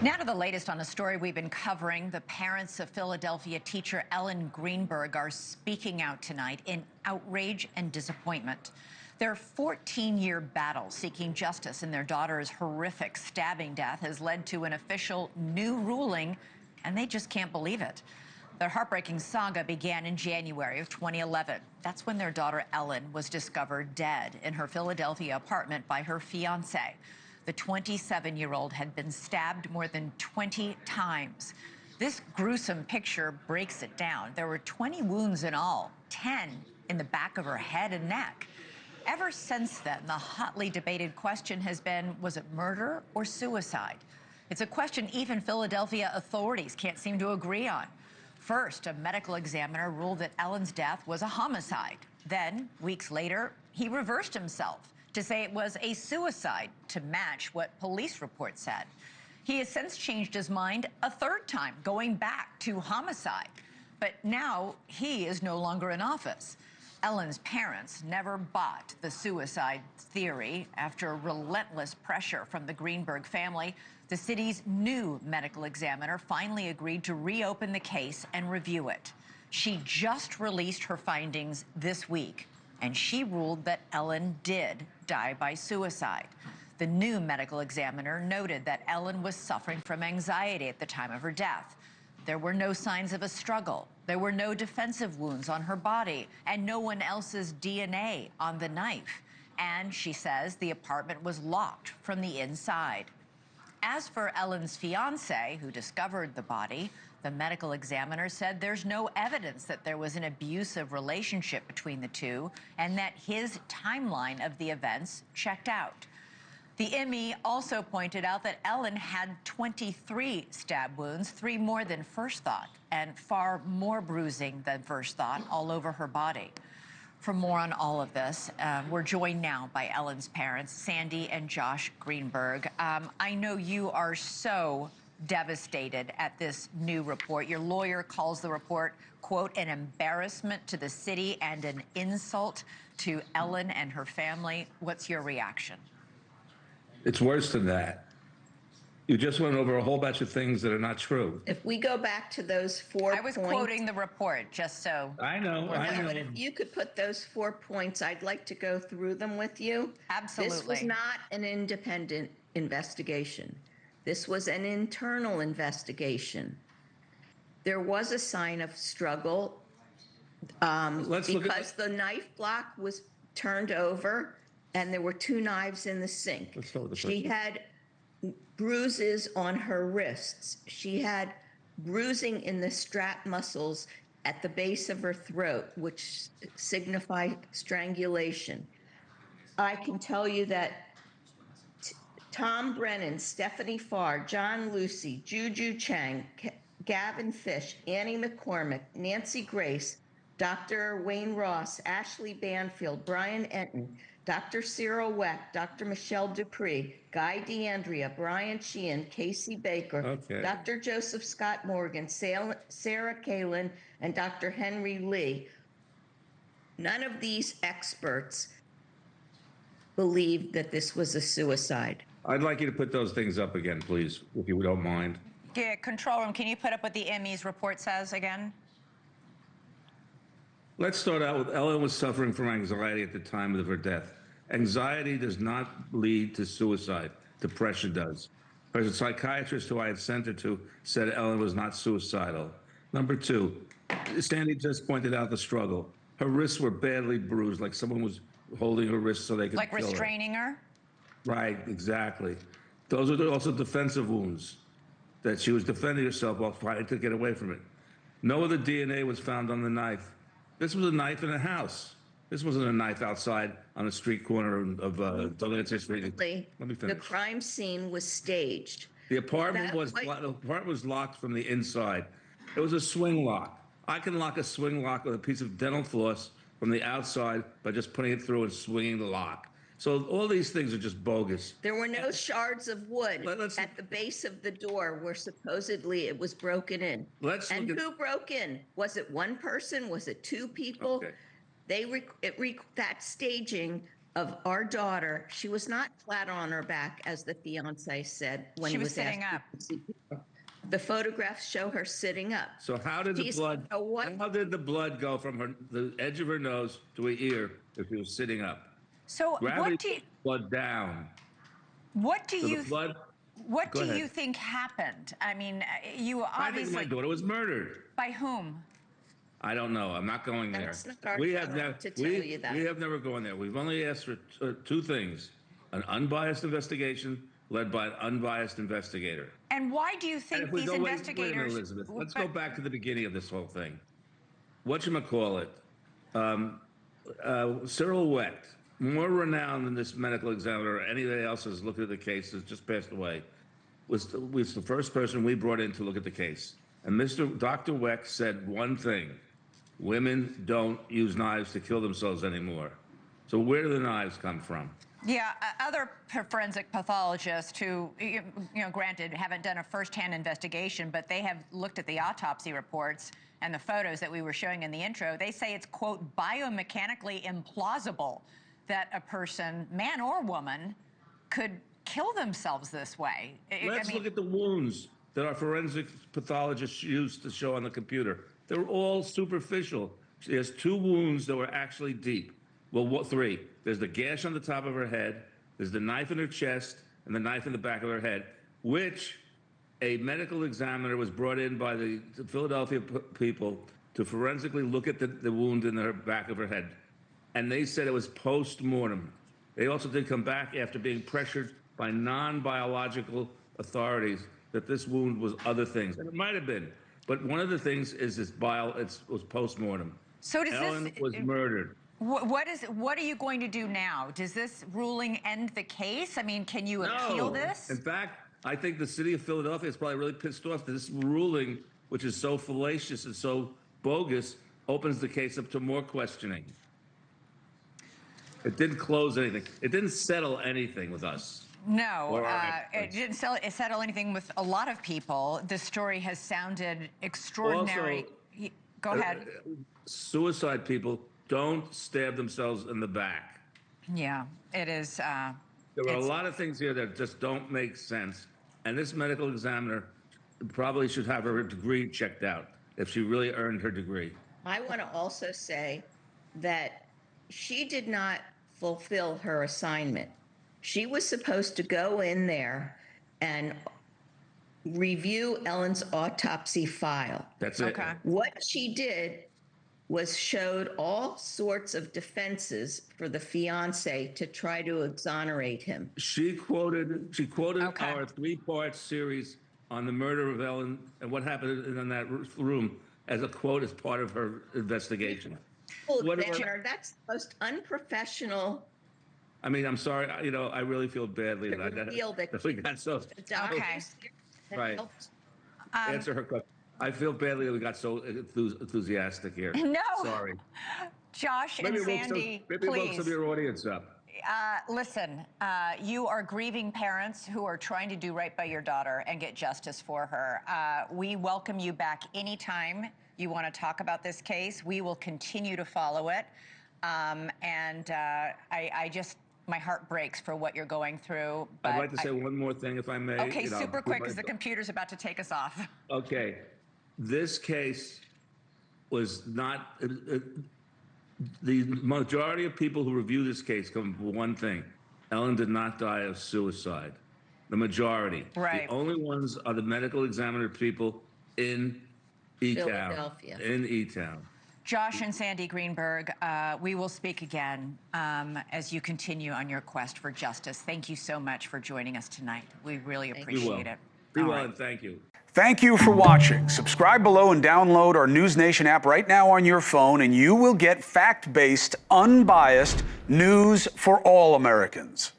Now to the latest on a story we've been covering. The parents of Philadelphia teacher Ellen Greenberg are speaking out tonight in outrage and disappointment. Their 14-year battle seeking justice in their daughter's horrific stabbing death has led to an official new ruling, and they just can't believe it. Their heartbreaking saga began in January of 2011. That's when their daughter Ellen was discovered dead in her Philadelphia apartment by her fiancé. The 27-year-old had been stabbed more than 20 times. This gruesome picture breaks it down. There were 20 wounds in all, 10 in the back of her head and neck. Ever since then, the hotly debated question has been, was it murder or suicide? It's a question even Philadelphia authorities can't seem to agree on. First, a medical examiner ruled that Ellen's death was a homicide. Then, weeks later, he reversed himself to say it was a suicide to match what police reports said. He has since changed his mind a third time, going back to homicide. But now he is no longer in office. Ellen's parents never bought the suicide theory. After relentless pressure from the Greenberg family, the city's new medical examiner finally agreed to reopen the case and review it. She just released her findings this week, and she ruled that Ellen did die by suicide. The new medical examiner noted that Ellen was suffering from anxiety at the time of her death. There were no signs of a struggle. There were no defensive wounds on her body and no one else's DNA on the knife. And she says the apartment was locked from the inside. As for Ellen's fiancé, who discovered the body, the medical examiner said there's no evidence that there was an abusive relationship between the two and that his timeline of the events checked out. The ME also pointed out that Ellen had 23 stab wounds, 3 more than first thought, and far more bruising than first thought all over her body. For more on all of this, we're joined now by Ellen's parents, Sandee and Josh Greenberg. I know you are so devastated at this new report. Your lawyer calls the report, quote, an embarrassment to the city and an insult to Ellen and her family. What's your reaction? It's worse than that. You just went over a whole bunch of things that are not true. If we go back to those 4 points... I was quoting the report, just so... I know. But if you could put those 4 points, I'd like to go through them with you. Absolutely. This was not an independent investigation. This was an internal investigation. There was a sign of struggle because the knife block was turned over and there were 2 knives in the sink. She had bruises on her wrists. She had bruising in the strap muscles at the base of her throat, which signified strangulation. I can tell you that Tom Brennan, Stephanie Farr, John Lucy, Juju Chang, Gavin Fish, Annie McCormick, Nancy Grace, Dr. Wayne Ross, Ashley Banfield, Brian Enton, Dr. Cyril Weck, Dr. Michelle Dupree, Guy DeAndrea, Brian Sheehan, Casey Baker, Dr. Joseph Scott Morgan, Sarah Kalin, and Dr. Henry Lee. None of these experts believed that this was a suicide. I'd like you to put those things up again, please, if you don't mind. Yeah, control room, can you put up what the ME's report says again? Let's start out with Ellen was suffering from anxiety at the time of her death. Anxiety does not lead to suicide. Depression does. But a psychiatrist who I had sent her to said Ellen was not suicidal. Number 2, Sandee just pointed out the struggle. Her wrists were badly bruised, like someone was holding her wrists so they could kill her. Like restraining her? Right, exactly. Those are also defensive wounds that she was defending herself while trying to get away from it. No other DNA was found on the knife. This was a knife in a house. This wasn't a knife outside on a street corner of Delancey Street. Let me finish. The crime scene was staged. The apartment was locked from the inside. It was a swing lock. I can lock a swing lock with a piece of dental floss from the outside by just putting it through and swinging the lock. So all these things are just bogus. There were no shards of wood at the base of the door where supposedly it was broken in. And who broke in? Was it one person? Was it 2 people? Okay. That staging of our daughter, she was not flat on her back, as the fiance said when She he was was sitting asked up. to see people. The photographs show her sitting up. So how did the blood? How did the blood go from the edge of her nose to her ear if she was sitting up? So Gravity pushed blood down. what do So you the blood. what Go do ahead. you think happened? I mean, you I think my obviously, daughter was murdered. by whom? I don't know. I'm not going there. That's not our We have job never to tell you that. we have never gone there. We've only asked for two things: an unbiased investigation led by an unbiased investigator. And why do you And think if we these go, wait a investigators? minute, Elizabeth. Let's go back to the beginning of this whole thing. Whatchamacallit? Cyril Wecht, more renowned than this medical examiner or anybody else who's looked at the case, has just passed away, was the first person we brought in to look at the case. And Dr. Wecht said one thing: women don't use knives to kill themselves anymore. So where do the knives come from? Yeah, other forensic pathologists who, granted, haven't done a first-hand investigation, but they have looked at the autopsy reports and the photos that we were showing in the intro. They say it's, quote, biomechanically implausible that a person, man or woman, could kill themselves this way. Let's look at the wounds that our forensic pathologists used to show on the computer. They're all superficial. There's two wounds that were actually deep. Well, three. There's the gash on the top of her head, there's the knife in her chest, and the knife in the back of her head, which a medical examiner was brought in by the Philadelphia people to forensically look at the wound in the back of her head. And they said it was post-mortem. They also did come back after being pressured by non-biological authorities that this wound was other things. And it might have been. But one of the things is it was post-mortem. So does Ellen was murdered. What are you going to do now? Does this ruling end the case? I mean, can you appeal this? In fact, I think the city of Philadelphia is probably really pissed off that this ruling, which is so fallacious and so bogus, opens the case up to more questioning. It didn't close anything. It didn't settle anything with us. No, it didn't settle anything with a lot of people. The story has sounded extraordinary. Also, go ahead. Suicide people don't stab themselves in the back. Yeah, it is. There are a lot of things here that just don't make sense. And this medical examiner probably should have her degree checked out if she really earned her degree. I want to also say that she did not fulfill her assignment. She was supposed to go in there and review Ellen's autopsy file. That's it. Okay. What she did was showed all sorts of defenses for the fiance to try to exonerate him. She quoted our three-part series on the murder of Ellen and what happened in that room as a quote as part of her investigation. That's the most unprofessional. I mean, I'm sorry. I really feel badly that we got so. Okay. Right. Answer her question. I feel badly that we got so enthusiastic here. No. Sorry. Josh and Sandee, maybe woke some of your audience up. Listen, you are grieving parents who are trying to do right by your daughter and get justice for her. We welcome you back anytime you want to talk about this case. We will continue to follow it. My heart breaks for what you're going through. But I'd like to say one more thing, if I may. Okay, super quick, because the computer's about to take us off. Okay. This case was not, the majority of people who review this case come for one thing: Ellen did not die of suicide. The majority. Right. The only ones are the medical examiner people in E-Town. Philadelphia. In E-Town. Josh and Sandee Greenberg, we will speak again as you continue on your quest for justice. Thank you so much for joining us tonight. We really appreciate it. Be well, and thank you. Thank you for watching. Subscribe below and download our NewsNation app right now on your phone, and you will get fact-based, unbiased news for all Americans.